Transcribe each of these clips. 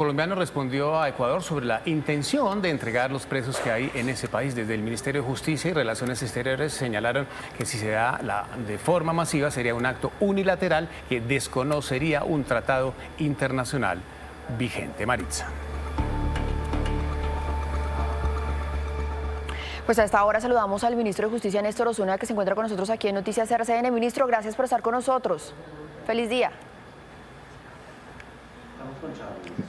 Colombiano respondió a Ecuador sobre la intención de entregar los presos que hay en ese país. Desde el Ministerio de Justicia y Relaciones Exteriores señalaron que si se da de forma masiva sería un acto unilateral que desconocería un tratado internacional vigente. Maritza. Pues a esta hora saludamos al ministro de Justicia, Néstor Osuna, que se encuentra con nosotros aquí en Noticias RCN. Ministro, gracias por estar con nosotros. Feliz día.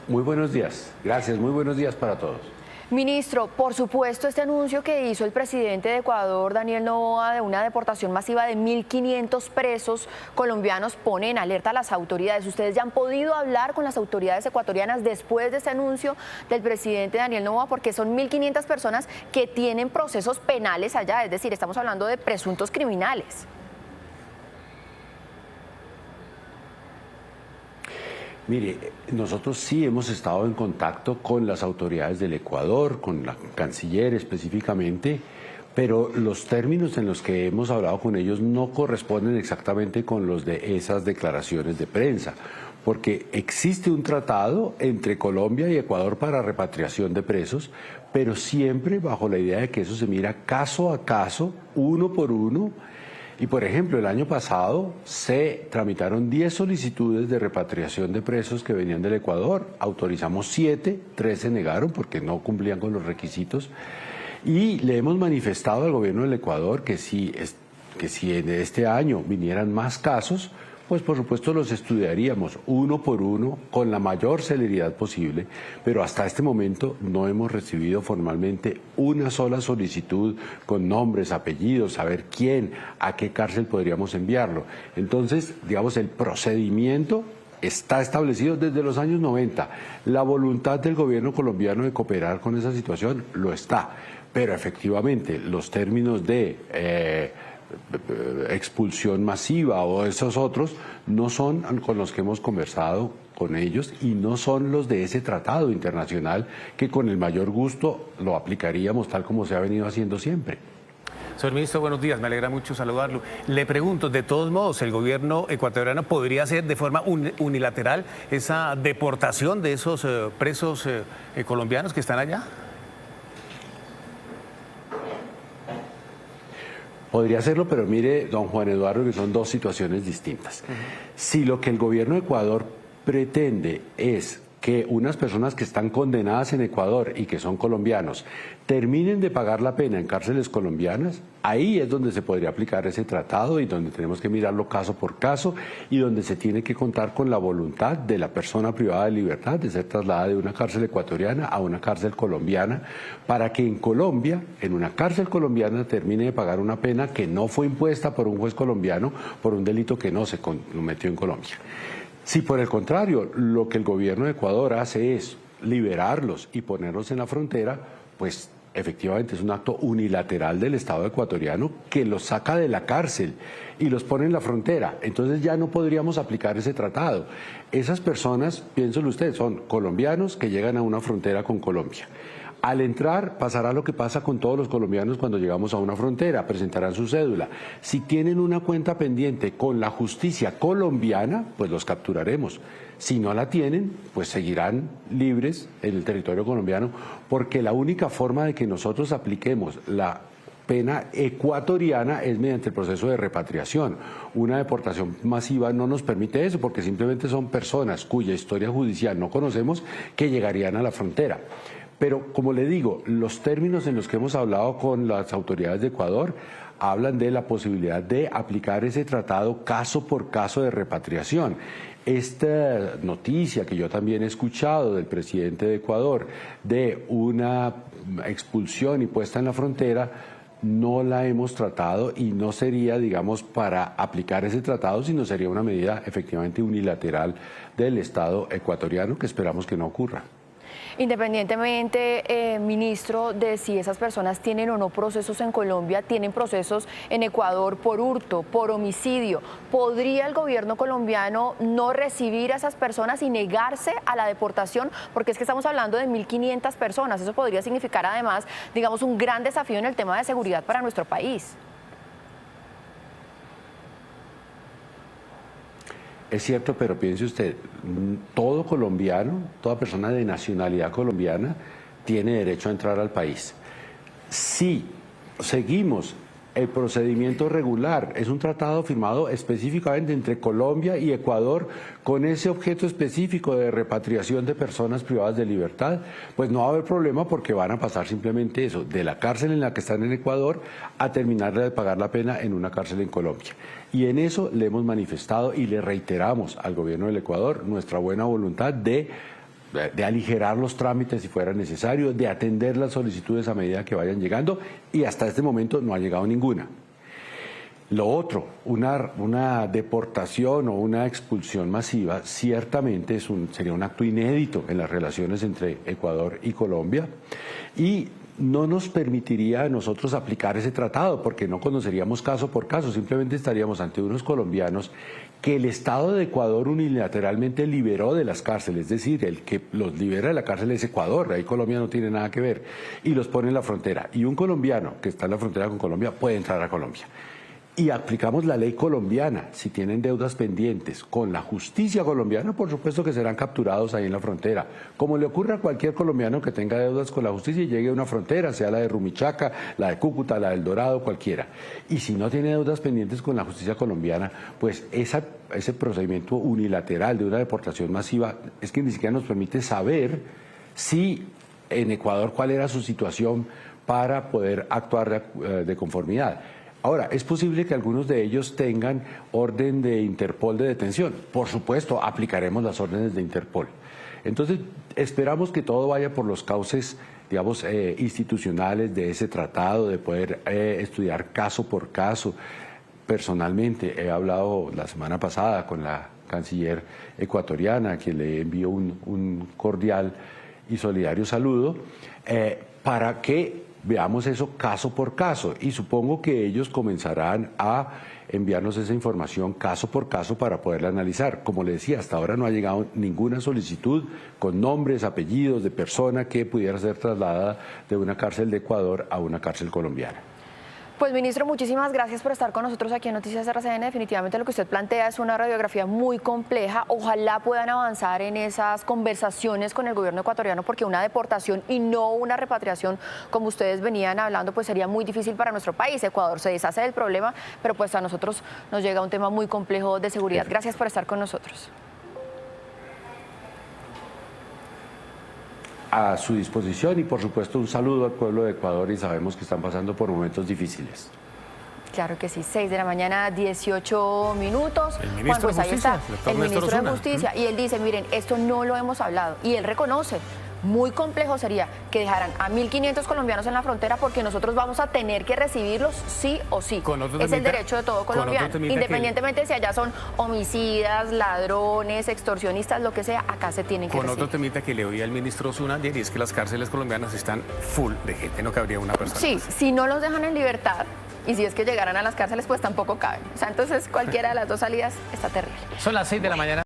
Muy buenos días, gracias, muy buenos días para todos. Ministro, por supuesto, este anuncio que hizo el presidente de Ecuador, Daniel Noboa, de una deportación masiva de 1.500 presos colombianos pone en alerta a las autoridades. ¿Ustedes ya han podido hablar con las autoridades ecuatorianas después de este anuncio del presidente Daniel Noboa? Porque son 1.500 personas que tienen procesos penales allá, es decir, estamos hablando de presuntos criminales. Mire, nosotros sí hemos estado en contacto con las autoridades del Ecuador, con la canciller específicamente, pero los términos en los que hemos hablado con ellos no corresponden exactamente con los de esas declaraciones de prensa, porque existe un tratado entre Colombia y Ecuador para repatriación de presos, pero siempre bajo la idea de que eso se mira caso a caso, uno por uno. Y por ejemplo, el año pasado se tramitaron 10 solicitudes de repatriación de presos que venían del Ecuador, autorizamos 7, 3 se negaron porque no cumplían con los requisitos y le hemos manifestado al gobierno del Ecuador que si en este año vinieran más casos, pues por supuesto los estudiaríamos uno por uno con la mayor celeridad posible, pero hasta este momento no hemos recibido formalmente una sola solicitud con nombres, apellidos, saber quién, a qué cárcel podríamos enviarlo. Entonces, digamos, el procedimiento está establecido desde los años 90. La voluntad del gobierno colombiano de cooperar con esa situación lo está, pero efectivamente los términos de expulsión masiva o esos otros no son con los que hemos conversado con ellos y no son los de ese tratado internacional que con el mayor gusto lo aplicaríamos tal como se ha venido haciendo siempre. Señor ministro, buenos días, me alegra mucho saludarlo. Le pregunto, de todos modos, ¿el gobierno ecuatoriano podría hacer de forma unilateral esa deportación de esos presos colombianos que están allá? Podría hacerlo, pero mire, don Juan Eduardo, que son dos situaciones distintas. Si lo que el gobierno de Ecuador pretende es que unas personas que están condenadas en Ecuador y que son colombianos terminen de pagar la pena en cárceles colombianas, ahí es donde se podría aplicar ese tratado y donde tenemos que mirarlo caso por caso y donde se tiene que contar con la voluntad de la persona privada de libertad de ser trasladada de una cárcel ecuatoriana a una cárcel colombiana para que en Colombia, en una cárcel colombiana, termine de pagar una pena que no fue impuesta por un juez colombiano por un delito que no se cometió en Colombia. Si por el contrario lo que el gobierno de Ecuador hace es liberarlos y ponerlos en la frontera, pues efectivamente es un acto unilateral del Estado ecuatoriano que los saca de la cárcel y los pone en la frontera. Entonces ya no podríamos aplicar ese tratado. Esas personas, piénselo usted, son colombianos que llegan a una frontera con Colombia. Al entrar pasará lo que pasa con todos los colombianos cuando llegamos a una frontera, presentarán su cédula. Si tienen una cuenta pendiente con la justicia colombiana, pues los capturaremos. Si no la tienen, pues seguirán libres en el territorio colombiano, porque la única forma de que nosotros apliquemos la pena ecuatoriana es mediante el proceso de repatriación. Una deportación masiva no nos permite eso, porque simplemente son personas cuya historia judicial no conocemos que llegarían a la frontera. Pero, como le digo, los términos en los que hemos hablado con las autoridades de Ecuador hablan de la posibilidad de aplicar ese tratado caso por caso de repatriación. Esta noticia que yo también he escuchado del presidente de Ecuador de una expulsión y puesta en la frontera, no la hemos tratado y no sería, digamos, para aplicar ese tratado, sino sería una medida efectivamente unilateral del Estado ecuatoriano que esperamos que no ocurra. Independientemente, ministro, de si esas personas tienen o no procesos en Colombia, tienen procesos en Ecuador por hurto, por homicidio, ¿podría el gobierno colombiano no recibir a esas personas y negarse a la deportación? Porque es que estamos hablando de 1.500 personas. Eso podría significar además, digamos, un gran desafío en el tema de seguridad para nuestro país. es cierto, pero piense usted, todo colombiano, toda persona de nacionalidad colombiana tiene derecho a entrar al país. Si seguimos el procedimiento regular, es un tratado firmado específicamente entre Colombia y Ecuador con ese objeto específico de repatriación de personas privadas de libertad, pues no va a haber problema porque van a pasar simplemente eso, de la cárcel en la que están en Ecuador a terminar de pagar la pena en una cárcel en Colombia. Y en eso le hemos manifestado y le reiteramos al gobierno del Ecuador nuestra buena voluntad de aligerar los trámites si fuera necesario, de atender las solicitudes a medida que vayan llegando, y hasta este momento no ha llegado ninguna. Lo otro, una deportación o una expulsión masiva ciertamente sería un acto inédito en las relaciones entre Ecuador y Colombia, y no nos permitiría a nosotros aplicar ese tratado porque no conoceríamos caso por caso, simplemente estaríamos ante unos colombianos que el Estado de Ecuador unilateralmente liberó de las cárceles, es decir, el que los libera de la cárcel es Ecuador, ahí Colombia no tiene nada que ver, y los pone en la frontera. Y un colombiano que está en la frontera con Colombia puede entrar a Colombia. Y aplicamos la ley colombiana, si tienen deudas pendientes con la justicia colombiana, por supuesto que serán capturados ahí en la frontera, como le ocurre a cualquier colombiano que tenga deudas con la justicia y llegue a una frontera, sea la de Rumichaca, la de Cúcuta, la del Dorado, cualquiera. Y si no tiene deudas pendientes con la justicia colombiana, pues ese procedimiento unilateral de una deportación masiva es que ni siquiera nos permite saber si en Ecuador cuál era su situación para poder actuar de conformidad. Ahora, es posible que algunos de ellos tengan orden de Interpol de detención. Por supuesto, aplicaremos las órdenes de Interpol. Entonces, esperamos que todo vaya por los cauces, digamos, institucionales de ese tratado, de poder estudiar caso por caso. Personalmente, he hablado la semana pasada con la canciller ecuatoriana, a quien le envío un cordial y solidario saludo, para que veamos eso caso por caso, y supongo que ellos comenzarán a enviarnos esa información caso por caso para poderla analizar. Como le decía, hasta ahora no ha llegado ninguna solicitud con nombres, apellidos de persona que pudiera ser trasladada de una cárcel de Ecuador a una cárcel colombiana. Pues, ministro, muchísimas gracias por estar con nosotros aquí en Noticias RCN. Definitivamente lo que usted plantea es una radiografía muy compleja. Ojalá puedan avanzar en esas conversaciones con el gobierno ecuatoriano, porque una deportación y no una repatriación, como ustedes venían hablando, pues sería muy difícil para nuestro país. Ecuador se deshace del problema, pero pues a nosotros nos llega un tema muy complejo de seguridad. Gracias por estar con nosotros. A su disposición, y por supuesto un saludo al pueblo de Ecuador, y sabemos que están pasando por momentos difíciles. Claro que sí, 6 de la mañana, 18 minutos. El ministro de Justicia, el ministro de Justicia, y él dice, miren, esto no lo hemos hablado, y él reconoce, muy complejo sería que dejaran a 1.500 colombianos en la frontera porque nosotros vamos a tener que recibirlos sí o sí. Es el derecho de todo colombiano, independientemente si allá son homicidas, ladrones, extorsionistas, lo que sea, acá se tienen que recibir. Con otro temita que le oí al ministro Osuna ayer, y es que las cárceles colombianas están full de gente, no cabría una persona. Sí, si no los dejan en libertad, y si es que llegaran a las cárceles, pues tampoco caben. O sea, entonces cualquiera de las dos salidas está terrible. Son las 6 de la mañana.